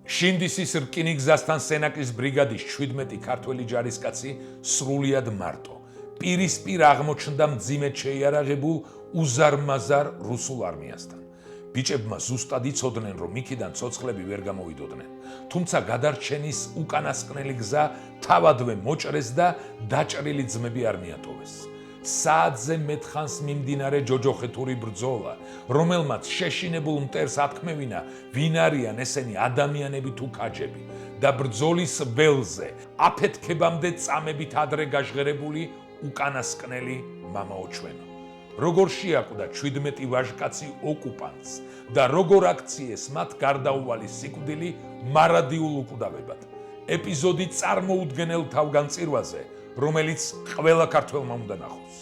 შინდისის რკინიგზასთან სენაკის ბრიგადის 17 ქართველი ჯარისკაცი სრულიად მარტო. პირისპირ აღმოჩნდა მძიმედ შეიარაღებულ უზარმაზარ რუსულ არმიასთან. ბიჭებმა ზუსტად იცოდნენ, რომ იქიდან ცოცხლები ვერ გამოვიდოდნენ. თუმცა გადარჩენის უკანასკნელი გზა თავადვე მოჭრეს და დაჭრილი ძმები არ მიატოვეს. საათზე მეტხანს მიმდინარე ჯოჯოხეთური ბრძოლა, რომელმაც შეშინებულ მტერს ათქმევინა, ვინ არიან ესენი ადამიანები თუ ქაჯები და ბრძოლის ველზე აფეთქებამდე წამებით ადრე გაჟღერებული უკანასკნელი მამაო ჩვენო. როგორ შეაკვდა 17 ვაჟკაცი ოკუპანტს და როგორ აქციეს მათ გარდაუვალი სიკვდილი მარადიულ უკვდავებად. ეპიზოდი წარმოუდგენელ თავგანწირვაზე, რომელიც ყველა ქართველმა უნდა ნახოს.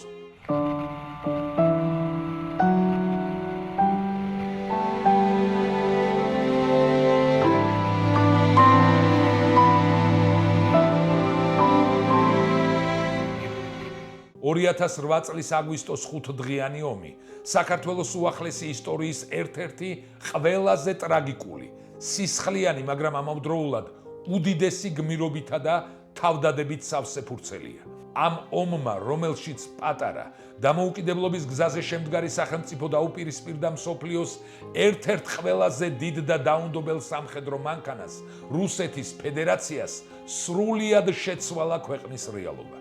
წლის აგვისტოს 5 დღიანი ომი საქართველოს უახლესი ისტორიის ერთ-ერთი ყველაზე ტრაგიკული, სისხლიანი, მაგრამ ამავდროულად უდიდესი გმირობითა და თავდადებით სავსე ფურცელია. ამ ომმა, რომელშიც პატარა დამოუკიდებლობის გზაზე შემდგარი სახელმწიფო დაუპირისპირდა მსოფლიოს ერთ-ერთ ყველაზე დიდ და დაუნდობელ სამხედრო მანქანას, რუსეთის ფედერაციას, სრულიად შეცვალა ქვეყნის რეალობა.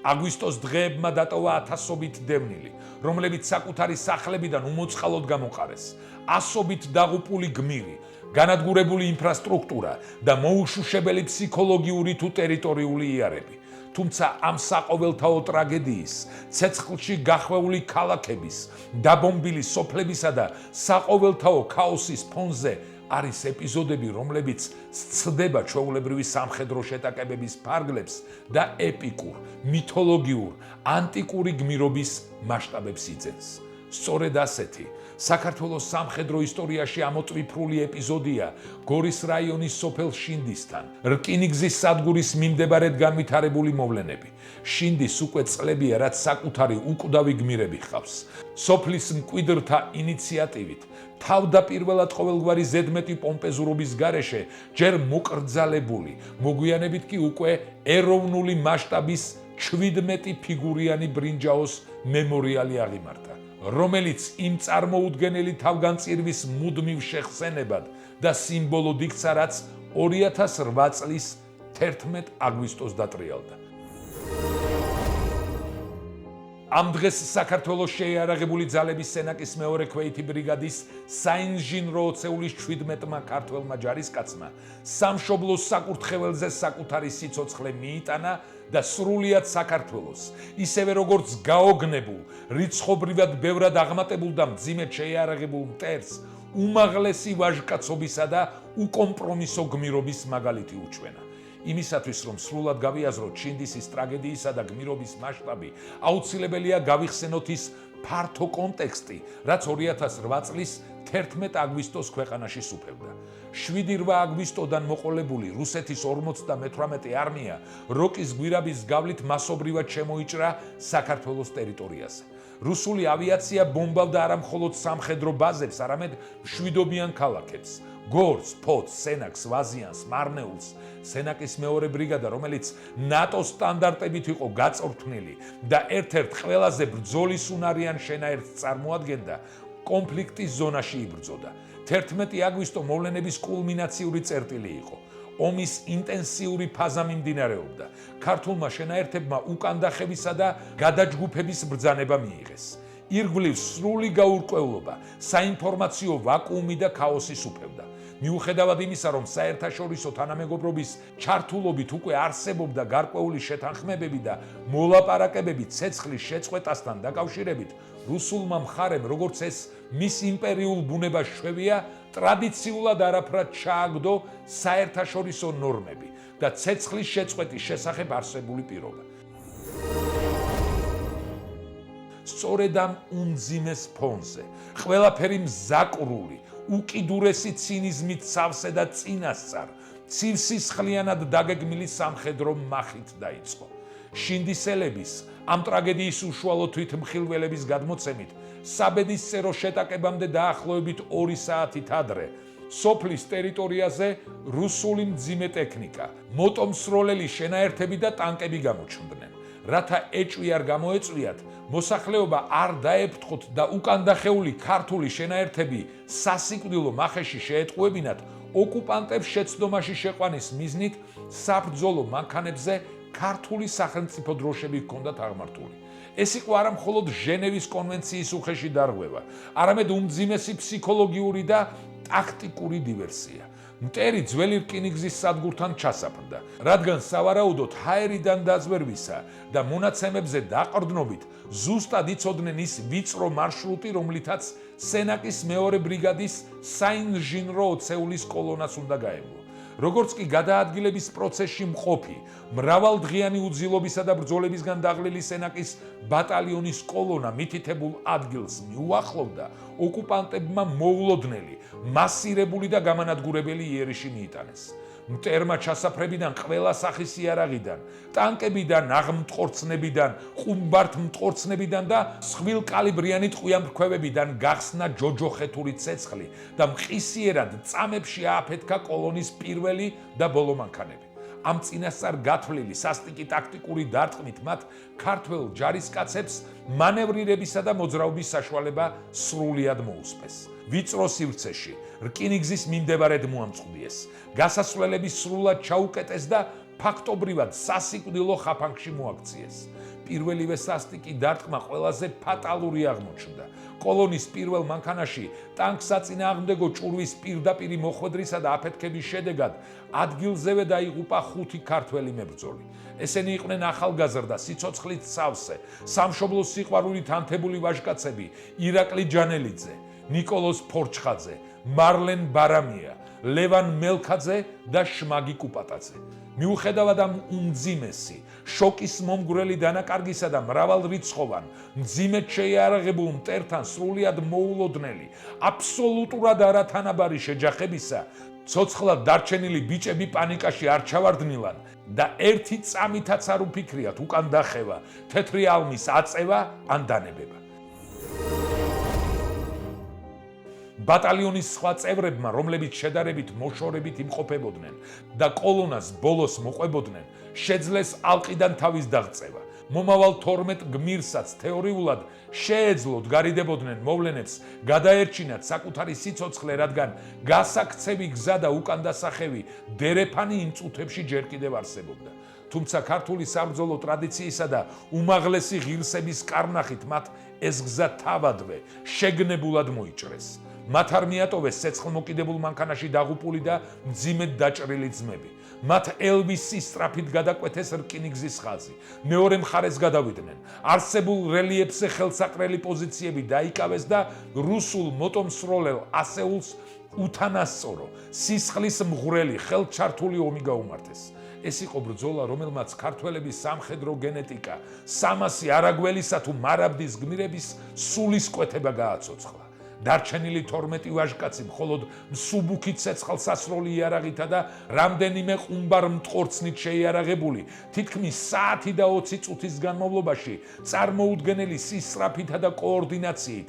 აგვისტოს დღეებმა დატოვა ათასობით დევნილი, რომლებიც საკუთარი სახლებიდან უმოწყალოდ გამოყარეს, ასობით დაღუპული გმირი, განადგურებული ინფრასტრუქტურა და მოუშუშებელი ფსიქოლოგიური თუ ტერიტორიული იარები. თუმცა ამ საყოველთაო ტრაგედიის, ცეცხლში გახვეული ქალაქების, დაბომბილი სოფლებისა და საყოველთაო ქაოსის ფონზე არის ეპიზოდები, რომლებიც სცდება ჩვეულებრივი სამხედრო შეტაკებების ფარგლებს და ეპიკურ, მითოლოგიურ, ანტიკური გმირობის მასშტაბებს იძენს. სწორედ ასეთი საქართველოს სამხედრო ისტორიაში ამოწვიფრული ეპიზოდია გორის რაიონის სოფელ შინდისთან, რკინიგზის სადგურის მიმდებარედ განვითარებული მოვლენები. შინდის უკვე წლებია, რაც საკუთარი უკვდავი გმირები ჰყავს. სოფლის მკვიდრთა ინიციატივით თავდაპირველად ყოველგვარი ზედმეტი პომპეზურობის გარეშე ჯერ მოკრძალებული, მოგვიანებით კი უკვე ეროვნული მასშტაბის 17 ფიგურიანი ბრინჯაოს მემორიალი აღიმართა, რომელიც იმ წარმოუდგენელი თავგანწირვის მუდმივ შეხსენებად და სიმბოლოდ იქცა, რაც 2008 წლის 11 აგვისტოს დატრიალდა. ამ დღეს საქართველოს შეიარაღებული ძალების სენაკის მეორე ქვეითი ბრიგადის საინჟინრო ოცეულის 17-მა ქართველმა ჯარისკაცმა სამშობლოს საკურთხეველზე საკუთარი სიცოცხლე მიიტანა და სრულიად საქართველოს, ისევე როგორც გაოგნებულ, რიცხობრივად ბევრად აღმატებულ და მძიმედ შეიარაღებულ მტერს უმაღლესი ვაჟკაცობისა და უკომპრომისო გმირობის მაგალითი უჩვენა. იმისათვის, რომ სრულად გავიაზროთ შინდისის ტრაგედიისა და გმირობის მასშტაბი, აუცილებელია გავიხსენოთ ის ფართო კონტექსტი, რაც 2008 წლის 11 აგვისტოს ქვეყანაში სუფევდა. 7 აგვისტოდან მოყოლებული რუსეთის 58 არმია როკის გვირაბის გავლით მასობრივად შემოიჭრა საქართველოს ტერიტორიაზე. რუსული ავიაცია ბომბავდა არა მხოლოდ სამხედრო ბაზებს, არამედ მშვიდობიან ქალაქებს. გორს, ფოთს, სენაკს, ვაზიანს, მარნეულს. სენაკის მეორე ბრიგადა, რომელიც ნატოს სტანდარტებით იყო გაწორთნილი და ერთ-ერთ ყველაზე ბრძოლის უნარიან შენაერთს წარმოადგენდა, კონფლიქტის ზონაში იბრძოდა. 11 აგვისტო მოვლენების კულმინაციური წერტილი იყო. ომის ინტენსიური ფაზა მიმდინარეობდა. ქართულმა შენაერთებმა უკანდახებისა და გადაჯგუფების ბრძანება მიიღეს. ირგვლივ სრული გაურკვევლობა, საინფორმაციო ვაკუუმი და ქაოსი სუფევდა. მიუხედავად იმისა, რომ საერთაშორისო თანამეგობრობის ჩართულობით უკვე არსებობდა გარკვეული შეთანხმებები და მოლაპარაკებები ცეცხლის შეწყვეტასთან დაკავშირებით, რუსულმა მხარემ, როგორც ეს მის იმპერიულ ბუნებას შვევია, ტრადიციულად არაფრად ჩააგდო საერთაშორისო ნორმები და ცეცხლის შეწყვეტის შესახებ არსებული პირობა. სწორედ ამ უმძიმეს ფონზე, ყველაფერი მზაკრული, უკიდურესი ცინიზმით სავსე და წინასწარ, ცივსისხლიანად დაგეგმილი სამხედრო მახით დაიწყო. შინდისელების ამ ტრაგედიის უშუალო თვითმხილველების გადმოცემით, საბედისწერო შეტაკებამდე დაახლოებით 2 საათით ადრე სოფლის ტერიტორიაზე რუსული მძიმე ტექნიკა, მოტომსროლელი შენაერთები და ტანკები გამოჩნდნენ. რათა ეჭვი არ გამოეწვიათ, მოსახლეობა არ დაეფრთხოთ და უკანდახეული ქართული შენაერთები სასიკვდილო მახეში შეეტყუებინათ, ოკუპანტებს შეცდომაში შეყვანის მიზნით საბრძოლო მანქანებზე ქართული სახელმწიფო დროშები ჰქონდათ აღმართული. ეს იყო არა მხოლოდ ჟენევის კონვენციის უხეში დარღვევა, არამედ უმძიმესი ფსიქოლოგიური და ტაქტიკური დივერსია. მტერი ძველი რკინიგზის სადგურთან ჩასაფრდა, რადგან სავარაუდოდ ჰაერიდან დაზვერვისა და მონაცემებზე დაყრდნობით ზუსტად იცოდნენ ის ვიწრო მარშრუტი, რომლითაც სენაკის მეორე ბრიგადის საინჟინრო ოცეულის კოლონას უნდა გაევლო. როგორც კი გადაადგილების პროცესში მყოფი, მრავალდღიანი უძილობისა და ბრძოლებისგან დაღლილი სენაკის ბატალიონის კოლონა მითითებულ ადგილს მიუახლოვდა, ოკუპანტებმა მოულოდნელი, მასირებული და გამანადგურებელი იერიში მიიტანეს. მტერმა ჩასაფრებიდან ყველა სახის იარაღიდან, ტანკებიდან, აღმტყორცნებიდან, ყუმბართმტყორცნებიდან და სხვილკალიბრიანი ტყვიამფრქვევებიდან გახსნა ჯოჯოხეთური ცეცხლი და მყისიერად წამებში ააფეთქა კოლონის პირველი და ბოლო მანქანები. ამ წინასწარ გათვლილი სასტიკი ტაქტიკური დარტყმით მათ ქართველ ჯარისკაცებს მანევრირებისა და მოძრაობის საშუალება სრულიად მოუსპეს. ვიწრო სივრცეში რკინიგზის მიმდებარედ მოამწყვდიეს, გასასვლელები სრულად ჩაუკეტეს და ფაქტობრივად სასიკვდილო ხაფანგში მოაქციეს. პირველივე სასტიკი დარტყმა ყველაზე ფატალური აღმოჩნდა. კოლონის პირველ მანქანაში ტანკსაწინააღმდეგო ჭურვის პირდაპირი მოხვედრისა და აფეთქების შედეგად ადგილზევე დაიღუპა 5 ქართველი მებრძოლი. ესენი იყვნენ ახალგაზრდა, სიცოცხლით სავსე, სამშობლოს სიყვარულით ანთებული ვაჟკაცები ირაკლი ჯანელიძე, ნიკოლოზ ფორჩხაძე, მარლენ ბარამია, ლევან მელქაძე და შმაგი კუპატაძე. მიუხედავად ამ უმძიმესი, შოკის მომგვრელი დანაკარგისა და მრავალრიცხოვან, მძიმედ შეიარაღებულ მტერთან სრულიად მოულოდნელი, აბსოლუტურად არათანაბარი შეჯახებისა, ცოცხლად დარჩენილი ბიჭები პანიკაში არ ჩავარდნილან და ერთი წამითაც არ უფიქრიათ უკან დახევა, თეთრი ალმის აწევა ან დანებება. ბატალიონის სხვა წევრებმა, რომლებიც შედარებით მოშორებით იმყოფებოდნენ და კოლონას ბოლოს მოყვებოდნენ, შეძლეს ალყიდან თავის დაღწევა. მომავალ 12 გმირსაც თეორიულად შეეძლოთ გარიდებოდნენ მოვლენებს გადაერჩინათ საკუთარი სიცოცხლე, რადგან გასაქცევი გზა და უკანდასახევი დერეფანი იმ წუთებში ჯერ კიდევ არსებობდა. თუმცა ქართული საბრძოლო ტრადიციისა და უმაღლესი ღირსების კარნახით მათ ეს გზა თავადვე შეგნებულად მოიჭრეს. მათ არ მიატოვეს ცეცხლმოკიდებულ მანქანაში დაღუპული და მძიმედ დაჭრილი ძმები. მათ ელვისის სწრაფით გადაკვეთეს რკინიგზის ხაზი. მეორე მხარეს გადავიდნენ. არსებულ რელიეფზე ხელსაყრელი პოზიციები დაიკავეს და რუსულ მოტომსროლელ ასეულს უთანასწორო, სისხლის მღვრელი, ხელჩართული ომი გაუმართეს. ეს იყო ბრძოლა, რომელმაც ქართველების სამხედრო გენეტიკა 300 არაგველისა თუ მარაბდის გმირების სულისკვეთება გააცოცხლა. დარჩენილი 12 ვაჟკაცი მხოლოდ მსუბუქი ცეცხლსასროლი იარაღითა და რამდენიმე ყუმბარმტყორცნით შეიარაღებული, თითქმის საათი და 20 წუთის განმავლობაში წარმოუდგენელი სისწრაფითა და კოორდინაციით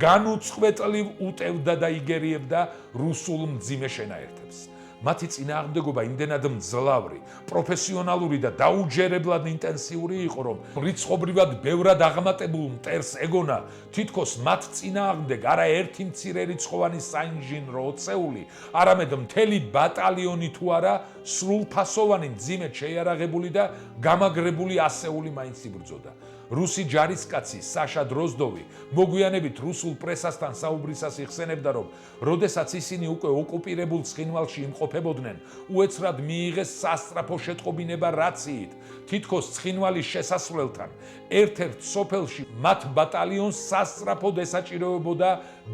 განუწყვეტლივ უტევდა და იგერიებდა რუსულ მძიმე შენაერთებს. მათი წინააღმდეგობა იმდენად მძლავრი, პროფესიონალური და დაუჯერებლად ინტენსიური იყო, რომ რიცხობრივად ბევრად აღმატებულ მტერს ეგონა, თითქოს მათ წინააღმდეგ არა ერთი მცირერიცხოვანი საინჟინრო ოცეული, არამედ მთელი ბატალიონი თუ არა სრულფასოვანი მძიმედ შეიარაღებული და გამაგრებული ასეული მაინც იბრძოდა. რუსი ჯარისკაცი საშა დროზდოვი მოგვიანებით რუსულ პრესასთან საუბრისას იხსენებდა, რომ როდესაც ისინი უკვე ოკუპირებულ ცხინვალში იმყოფებოდნენ, უეცრად მიიღეს სასწრაფო შეტყობინება რაციით, თითქოს ცხინვალის შესასვლელთან ერთ-ერთ სოფელში მათ ბატალიონს სასწრაფოდ ესაჭიროებოდა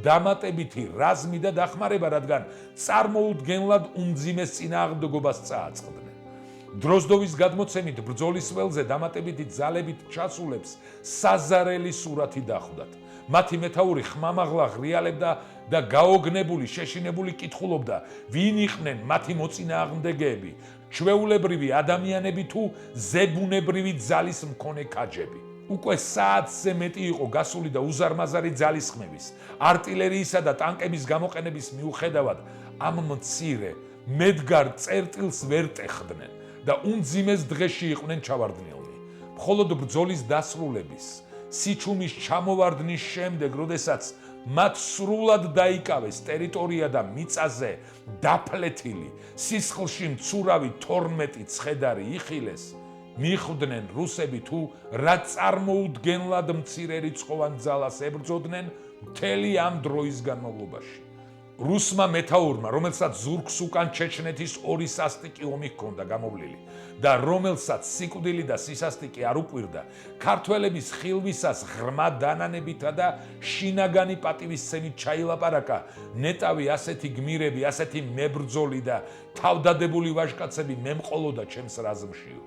დამატებითი რაზმი და დახმარება, რადგან წარმოუდგენლად უმძიმეს წინააღმდეგობას წააწყდნენ. დროზდოვის გადმოცემით ბრძოლის ველზე დამატებითი ძალებით ჩასულებს საზარელი სურათი დახვდათ. მათი მეთაური ხმამაღლა ღრიალებდა და გაოგნებული, შეშინებული კითხულობდა, ვინ იყვნენ მათი მოწინააღმდეგეები, ჩვეულებრივი ადამიანები თუ ზებუნებრივი ძალის მქონე ქაჯები. უკვე საათზე მეტი იყო გასული და უზარმაზარი ძალისხმევის, არტილერიისა და ტანკების გამოყენების მიუხედავად ამ მცირე მედგარ წერტილს ვერ ტეხდნენ და უმძიმეს დღეში იყვნენ ჩავარდნილნი. მხოლოდ ბრძოლის დასრულების, სიჩუმის ჩამოვარდნის შემდეგ, როდესაც მათ სრულად დაიკავეს ტერიტორია და მიწაზე დაფლეთილი, სისხლში მცურავი 12 ცხედარი იხილეს, მიხვდნენ რუსები თუ რა წარმოუდგენლად მცირე რიცხოვან ძალას ებრძოდნენ მთელი ამ დროის განმავლობაში. რუსმა მეთაურმა, რომელსაც ზურგს უკან ჩეჩნეთის 2 სასტიკი ომი ჰქონდა გამოვლილი და რომელსაც სიკვდილი და სისასტიკი არ უყვირდა, ქართველების ხილვისას ღრმა დანანებითა და შინაგანი პატივისცემით ჩაილაპარაკა, ნეტავი ასეთი გმირები, ასეთი მებრძოლი და თავდადებული ვაჟკაცები მემყოლოდა ჩემს რაზმშიო.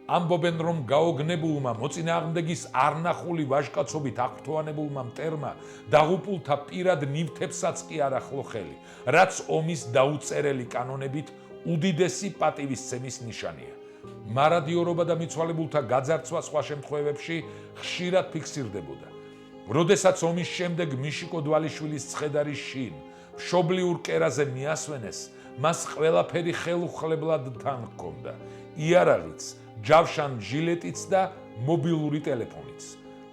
ამბობენ, რომ გაოგნებულმა მოწინააღმდეგის არნახული ვაჟკაცობით აღფრთოვანებულმა მტერმა დაღუპულთა პირად ნივთებსაც კი არ ახლო ხელი, რაც ომის დაუწერელი კანონებით უდიდესი პატივისცემის ნიშანია. მარადიორობა და მიცვალებულთა გაძარცვა სხვა შემთხვევებში ხშირად ფიქსირდებოდა. როდესაც ომის შემდეგ მიშიკო დვალიშვილის ცხედარი შინ მშობლიურ კერაზე მიასვენეს, მას ყველაფერი ხელუხლებლად თან ჰქონდა. იარაღიც, ჯავშან ჟილეტიც და მობილური ტელეფონიც.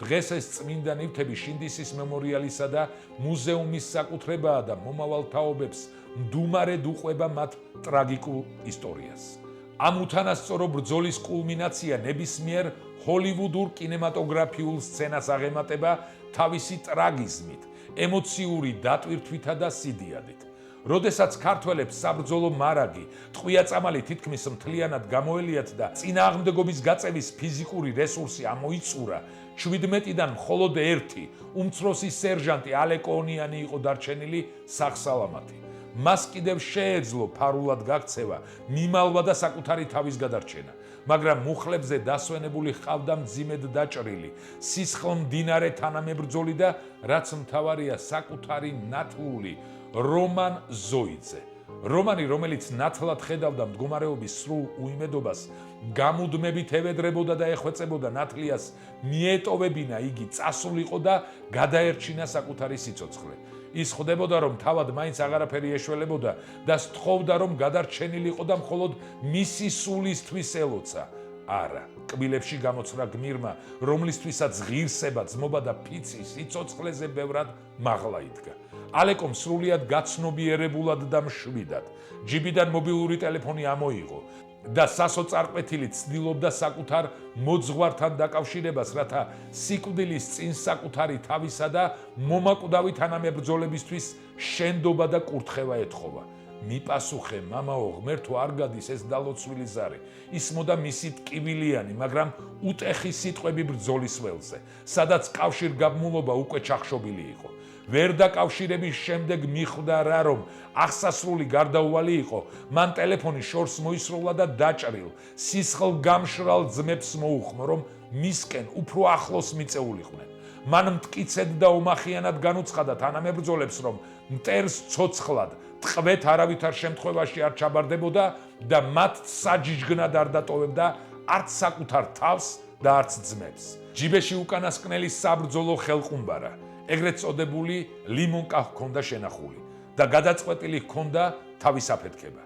დღეს ეს წმინდა ნივთები შინდისის მემორიალისა და მუზეუმის საკუთრებაა და მომავალ თაობებს მდუმარედ უყვება მათ ტრაგიკულ ისტორიას. ამ უთანასწორო ბრძოლის კულმინაცია ნებისმიერ ჰოლივუდურ კინემატოგრაფიულ სცენას აღემატება თავისი ტრაგიზმით, ემოციური დატვირთვითა და სიდიადით. როდესაც ქართველებს საბრძოლო მარაგი, ტყვია-წამალი თითქმის მთლიანად გამოელიათ და წინააღმდეგობის გაწევის ფიზიკური რესურსი ამოიწურა, 17-დან მხოლოდ 1 უმცროსი სერჟანტი ალეკონიანი იყო დარჩენილი სახსალამათი. მას კიდევ შეეძლო ფარულად გაქცევა, მიმალვა და საკუთარი თავის გადარჩენა, მაგრამ მუხლებზე დასვენებული ჰყავდა მძიმედ დაჭრილი, სისხლმდინარე თანამებრძოლი და რაც მთავარია, საკუთარი ნათლული რომან ზოიძე. რომანი, რომელიც ნათლად ხედავდა მდგომარეობის სრულ უიმედობას, გამუდმებით ევედრებოდა და ეხვეწებოდა ნათლიას მიეტოვებინა იგი წასულიყო და გადაერჩინა საკუთარი სიცოცხლე. ის ხვდებოდა, რომ თავად მაინც აღარაფერი ეშველებოდა და სთხოვდა, რომ გადარჩენილიყო და მხოლოდ მისი სულისთვის ელოცა. არა, კბილებში გამოცრა გმირმა, რომლისთვისაც ღირსება, ძმობა და ფიცი სიცოცხლეზე ბევრად მაღლა იდგა. ალეკომ სრულიად გაცნობიერებულად და მშვიდად ჯიბიდან მობილური ტელეფონი ამოიღო და სასოწარკვეთილი ცდილობდა საკუთარ მოძღვართან დაკავშირებას, რათა სიკვდილის წინ საკუთარი თავისა და მომაკვდავი თანამებრძოლებისთვის შენდობა და კურთხევა ეთხოვა. მიპასუხე, მამაო, ღმერთო არ გადის ეს დალოცვილი ზარი. ისმოდა მისი ტკივილიანი, მაგრამ უტეხი სიტყვები ბრძოლის ველზე, სადაც კავშირგაბმულობა უკვე ჩახშობილი იყო. ვერ დაკავშირების შემდეგ მიხვდა რა, რომ აღსასრული გარდაუვალი იყო, მან ტელეფონი შორს მოისროლა და დაჭრილ, სისხლგამშრალ ძმებს მოუხმო, რომ მისკენ უფრო ახლოს მიწეულიყვნენ. მან მტკიცედ და ომახიანად განუცხადა თანამებრძოლებს, რომ მტერს ცოცხლად, ტყვეთ არავითარ შემთხვევაში არ ჩაბარდებოდა და მათ საჯიჯგნად არ დატოვებდა არც საკუთარ თავს და არც ძმებს. ჯიბეში უკანასკნელი საბრძოლო ხელყუმბარა, ეგრეთ წოდებული ლიმონკა ჰქონდა შენახული და გადაწყვეტილი ჰქონდა თავის აფეთქება.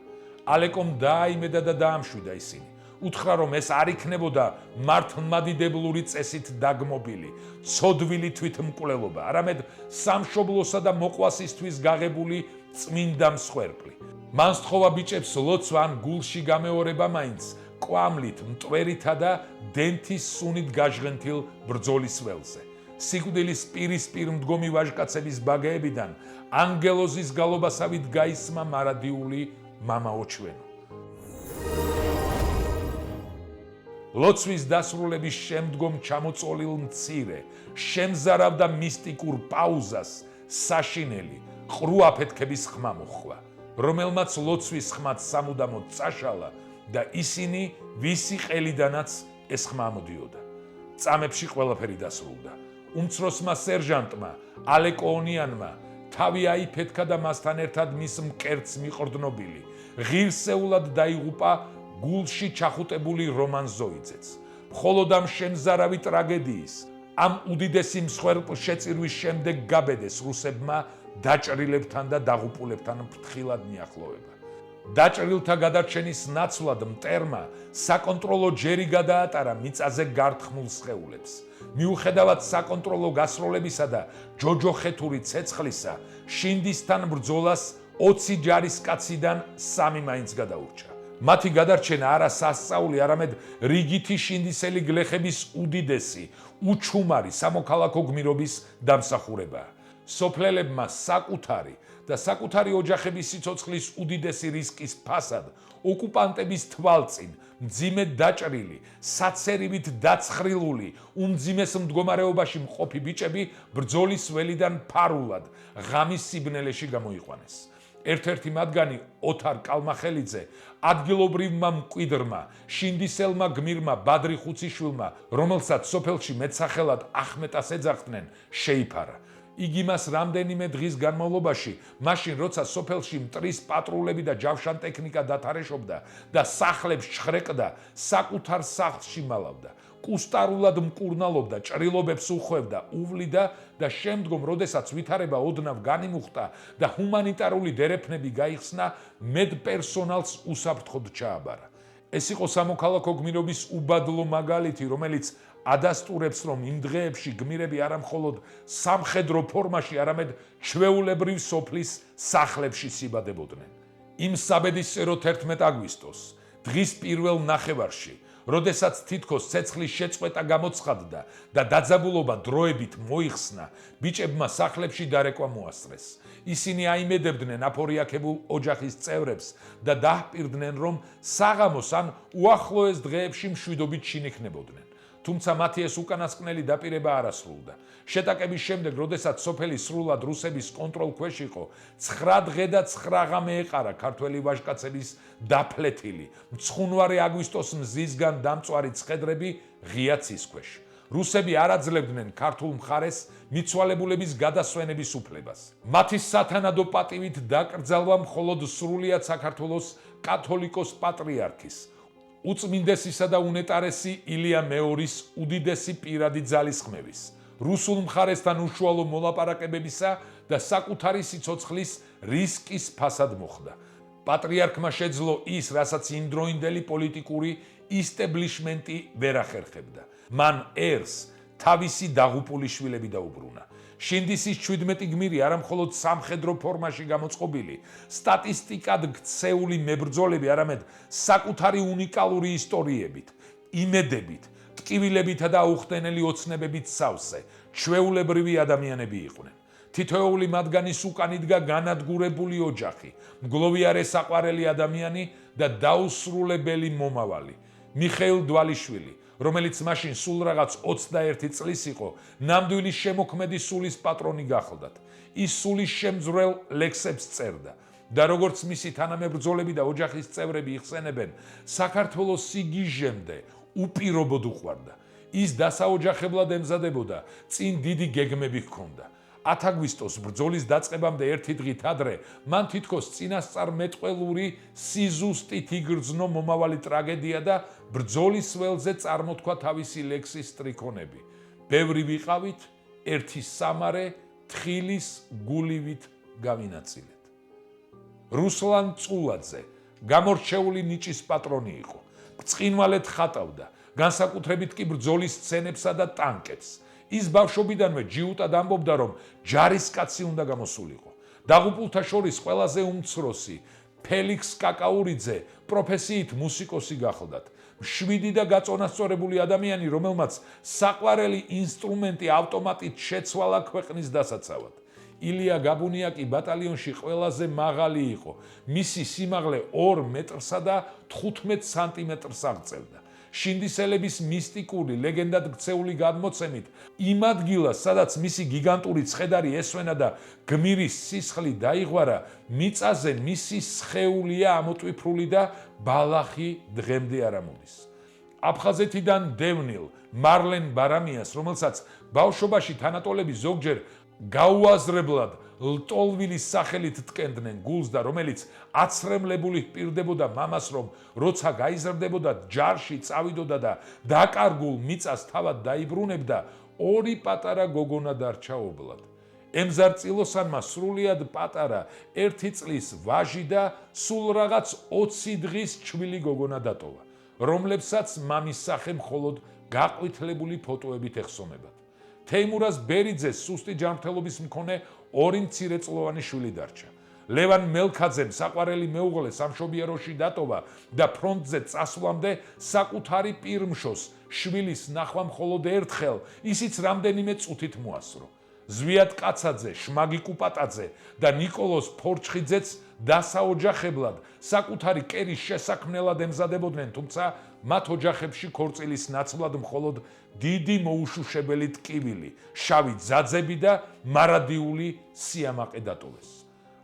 ალეკომ დააიმედა და დაამშვიდა ისინი. უთხრა, რომ ეს არ იქნებოდა მართლმადიდებლური წესით დაგმობილი, ცოდვილი თვითმკვლელობა, არამედ სამშობლოსა და მოყვასისთვის გაღებული წმინდა მსხვერპლი. მან სთხოვა ბიჭებს ლოცვა ან გულში გამეორება მაინც, კვამლით, მტვერითა და დენთის სუნით გაჟღენთილ ბრძოლის ველზე. სიკვდილის პირისპირ მდგომი ვაჟკაცების ბაგეებიდან ანგელოზის გალობასავით გაისმა მარადიული მამაო ჩვენო. ლოცვის დასრულების შემდგომ ჩამოწოლილ მცირე, შემზარავ და მისტიკურ პაუზას საშინელი, ყრუ აფეთქების ხმა მოჰყვა, რომელმაც ლოცვის ხმაც სამუდამოდ წაშალა და ისინი ვისი ყელიდანაც ეს ხმა მოდიოდა. წამებში ყველაფერი დასრულდა. უმცროსმა სერჟანტმა, ალეკონიანმა, თავი აიფეთქა და მასთან ერთად მის მკერდს მიყრდნობილი, ღირსეულად დაიღუპა გულში ჩახუტებული რომან ზოიძეც. მხოლოდ ამ შემზარავი ტრაგედიის, ამ უდიდესი მსხვერპლშეწირვის შემდეგ გაბედეს რუსებმა დაჭრილებთან და დაღუპულებთან ფრთხილად მიახლოვება. დაჭრილთა გადარჩენის ნაცვლად მტერმა საკონტროლო ჯერი გადაატარა მიწაზე გართმულ სხეულებს. მიუხედავად საკონტროლო გასროლებისა და ჯოჯოხეთური ცეცხლისა, შინდისთან ბრძოლას 20 ჯარისკაციდან 3 მაინც გადაურჩა. მათი გადარჩენა არა სასწაული, არამედ რიგითი შინდისელი გლეხების უდიდესი, უჩუმარი სამოქალაქო გმირობის დამსახურებაა. სოფლელებმა საკუთარი და საკუთარი ოჯახების სიცოცხლის უდიდესი რისკის ფასად ოკუპანტების თვალწინ მძიმედ დაჭრილი, საცერივით დაცხრილული, უმძიმეს მდგომარეობაში მყოფი ბიჭები ბრძოლის ველიდან ფარულად ღამის სიბნელეში გამოიყვანეს. ერთ-ერთი მათგანი ოთარ კალმახელიძე ადგილობრივმა მკვიდრმა, შინდისელმა გმირმა ბადრი ხუციშვილმა, რომელსაც სოფელში მეტსახელად ახმეტას ეძახდნენ, შეიფარა. იგი მას რამდენიმე დღის განმავლობაში, მაშინ როცა სოფელში მტრის პატრულები და ჯავშან ტექნიკა დათარეშობდა და სახლებს ჩხრეკდა, საკუთარ სახლში მალავდა. კუსტარულად მკურნალობდა, ჭრილობებს უხვევდა, უვლიდა და შემდგომ, როდესაც ვითარება ოდნავ განიმუხტა და ჰუმანიტარული დერეფნები გაიხსნა, მედპერსონალს უსაფრთხოდ ჩააბარა. ეს იყო სამოქალაქო გმირობის უბადლო მაგალითი, რომელიც ადასტურებს, რომ იმ დღეებში გმირები არა მხოლოდ სამხედრო ფორმაში, არამედ ჩვეულებრივ სოფლის სახლებში სიბადებოდნენ. იმ საბედისწერო 11 აგვისტოს, დღის პირველ ნახევარში, როდესაც თითქოს ცეცხლის შეწყვეტა გამოცხადდა და დაძაბულობა დროებით მოიხსნა, ბიჭებმა სახლებში დარეკვა მოასწრეს. ისინი აიმედებდნენ აფორიაქებულ ოჯახის წევრებს და დაჰპირდნენ, რომ საღამოს ან უახლოეს დღეებში მშვიდობით შინიქნებოდნენ. თუმცა მათი ეს უკანასკნელი დაპირება არ ასრულდა. შეტაკების შემდეგ, როდესაც სოფელი სრულად რუსების კონტროლ ქვეშ იყო, 9 დღე და 9 ღამე ეყარა ქართველი ვაჟკაცების დაფლეთილი, მცხუნვარე აგვისტოს მზისგან დამწვარი ცხედრები ღია ცის ქვეშ. რუსები არ აძლევდნენ ქართულ მხარეს მიცვალებულების გადასვენების უფლებას. მათი სათანადო პატივით დაკრძალვა მხოლოდ სრულიად საქართველოს კათოლიკოს პატრიარქის, უწმინდესისა და უნეტარესი ილია მეორის უდიდესი პირადი ძალისხმევის, რუსულ მხარესთან უშუალო მოლაპარაკებებისა და საკუთარი სიცოცხლის რისკის ფასად მოხდა. პატრიარქმა შეძლო ის, რასაც იმდროინდელი პოლიტიკური ისტებლიშმენტი ვერ ახერხებდა. მან ერს თავისი დაღუპული შვილები დაუბრუნა. შინდისის 17 გმირი არა მხოლოდ სამხედრო ფორმაში გამოწყობილი, სტატისტიკად ქცეული მებრძოლები, არამედ საკუთარი უნიკალური ისტორიებით, იმედებით, ტკივილებითა და აუხტენელი ოცნებებით სავსე, ჩვეულებრივი ადამიანები იყვნენ. თითოეული მათგანის უკან იდგა განადგურებული ოჯახი, მგლოვიარე საყვარელი ადამიანი და დაუსრულებელი მომავალი. მიხეილ დვალიშვილი, რომელიც მაშინ სულ რაღაც 21 წლის იყო, ნამდვილი შემოქმედი სულის პატრონი გახლდათ. ის სულის შემძვრელ ლექსებს წერდა და როგორც მისი თანამებრძოლები და ოჯახის წევრები იხსენებენ, საქართველოს სიგიჟემდე უპირობოდ უყვარდა. ის დასაოჯახებლად ემზადებოდა, წინ დიდი გეგმები ჰქონდა. 10 აგვისტოს ბრძოლის დაწყებამდე ერთი დღით ადრე, მან თითქოს წინასწარმეტყველური სიზუსტით იგრძნო მომავალი ტრაგედია და ბრძოლის ველზე წარმოთქვა თავისი ლექსის სტრიქონები. ბევრი ვიყავით, ერთი სამარე თხილის გულივით გავინაწილეთ. რუსლან წულაძე გამორჩეული ნიჭის პატრონი იყო. ბრწყინვალედ ხატავდა, განსაკუთრებით კი ბრძოლის სცენებსა და ტანკებს. ის ბავშვობიდანვე ჯიუტად ამბობდა, რომ ჯარისკაცი უნდა გამოსულიყო. დაღუპულთა შორის ყველაზე უმცროსი, ფელიქს კაკაურიძე, პროფესიით მუსიკოსი გახლდათ. მშვიდი და გაწონასწორებული ადამიანი, რომელმაც საყვარელი ინსტრუმენტი ავტომატით შეცვალა ქვეყნის დასაცავად. ილია გაბუნიაკი ბატალიონში ყველაზე მაღალი იყო. მისი სიმაღლე 2 მეტრსა და 15 სანტიმეტრს აღწევდა. შინდისელების მისტიკური, ლეგენდად ქცეული გადმოცემით, იმ ადგილას, სადაც მისი გიგანტური ცხედარი ესვენა და გმირის სისხლი დაიღვარა, მიწაზე მისი სხეულია ამოტვიფრული და ბალახი დღემდე არ ამოდის. აფხაზეთიდან დევნილ მარლენ ბარამიას, რომელსაც ბავშვობაში თანატოლები ზოგჯერ გაუაზრებლად ლტოლვილის სახელით ტკენდნენ გულს და რომელიც აცრემლებული ჰპირდებოდა მამას, რომ როცა გაიზრდებოდა ჯარში წავიდოდა და დაკარგულ მიწას თავად დაიბრუნებდა, 2 პატარა გოგონა დარჩა ობლად. ემზარწილოსანმა სრულიად პატარა 1 წლის ვაჟი და სულ რაღაც 20 დღის ჩვილი გოგონა დატოვა, რომლებსაც მამის სახე მხოლოდ გაყვითლებული ფოტოებით ეხსომებათ. თეიმურაზ ბერიძეს სუსტი ჯანმრთელობის მქონე 2 მცირეწლოვანი შვილი დარჩა. ლევან მელქაძემ საყვარელი მეუღლე სამშობიაროში დატოვა და ფრონტზე წასვლამდე საკუთარი პირმშოს შვილის ნახვა მხოლოდ ერთხელ, ისიც რამდენიმე წუთით მოასწრო. ზვიად კაცაძე, შმაგი კუპატაძე და ნიკოლოზ ფორჩხიძეც დასაოჯახებლად საკუთარი კერის შესაქმნელად ემზადებოდნენ, თუმცა მათ ოჯახებში ქორწილის ნაცვლად მხოლოდ დიდი მოუშუშებელი ტკივილი, შავი ძაძები და მარადიული სიამაყე დატოვეს.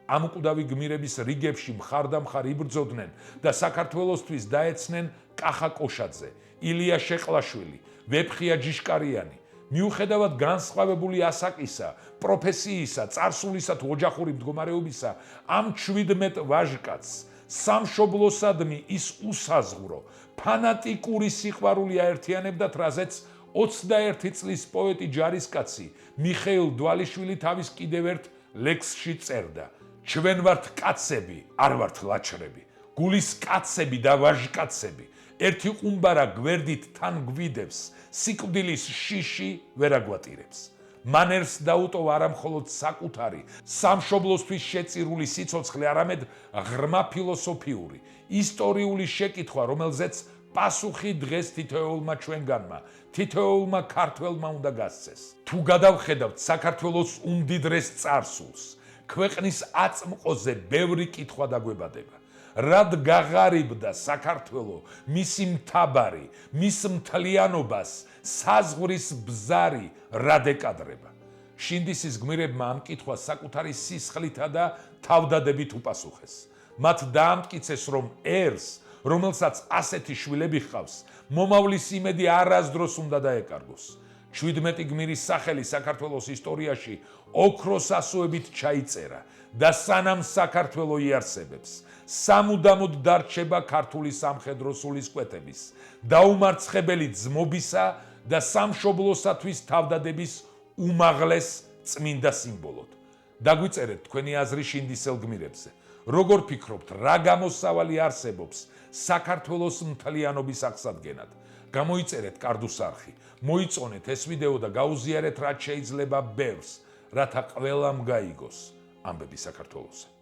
ამ უკვდავი გმირების რიგებში მხარდამხარ იბრძოდნენ და საქართველოსთვის დაეცნენ კახა კოშაძე, ილია შეყლაშვილი, ვეფხია ჯიშკარიანი. მიუხედავად განსხვავებული ასაკისა, პროფესიისა, წარსულისა თუ ოჯახური მდგომარეობისა, ამ 17 ვაჟკაცს სამშობლოსადმი ის უსაზღვრო, ფანატიკური სიყვარული აერთიანებდათ, რაზეც 21 წლის პოეტი ჯარისკაცი მიხეილ დვალიშვილი თავის კიდევ ერთ ლექსში წერდა: ჩვენ ვართ კაცები, არ ვართ ლაჩრები, გულის კაცები და ვაჟკაცები, ერთი ყუმბარა გვერდით თან გვიდებს, სიკვდილის შიში ვერ აგვატირებს. მანერს დაუტოვა არა მხოლოდ საკუთარი, სამშობლოსთვის შეწირული სიცოცხლე, არამედ ღრმა ფილოსოფიური, ისტორიული შეკითხვა, რომელზეც პასუხი დღეს თითოეულმა ჩვენგანმა, თითოეულმა ქართველმა უნდა გასცეს. თუ გადავხედავთ საქართველოს უმდიდრეს წარსულს, ქვეყნის აწმყოზე ბევრი კითხვა დაგვებადება. რად გაღარიბდა საქართველო, მისი მთავარი, მის მთლიანობას საზღვრის ბზარი რად ეკადრება? შინდისის გმირებმა ამ კითხვას საკუთარი სისხლითა და თავდადებით უპასუხეს. მათ დაამტკიცეს, რომ ერს, რომელსაც ასეთი შვილები ჰყავს, მომავლის იმედი არასდროს უნდა დაეკარგოს. 17 გმირის სახელი საქართველოს ისტორიაში ოქროს ასოებით ჩაიწერა და სანამ საქართველო იარსებებს, სამუდამოდ დარჩება ქართული სამხედრო სულისკვეთების, დაუმარცხებელი ძმობისა და სამშობლოსათვის თავდადების უმაღლეს წმინდა სიმბოლოდ. დაგვიწერეთ თქვენი აზრი შინდისელ გმირებზე. როგორ ფიქრობთ, რა გამოსავალი არსებობს საქართველოს მთლიანობის აღსადგენად? გამოიწერეთ კარდუს არხი, მოიწონეთ ეს ვიდეო და გაუზიარეთ, რაც შეიძლება ბევრს, რათა ყველამ გაიგოს ამბები საქართველოსზე.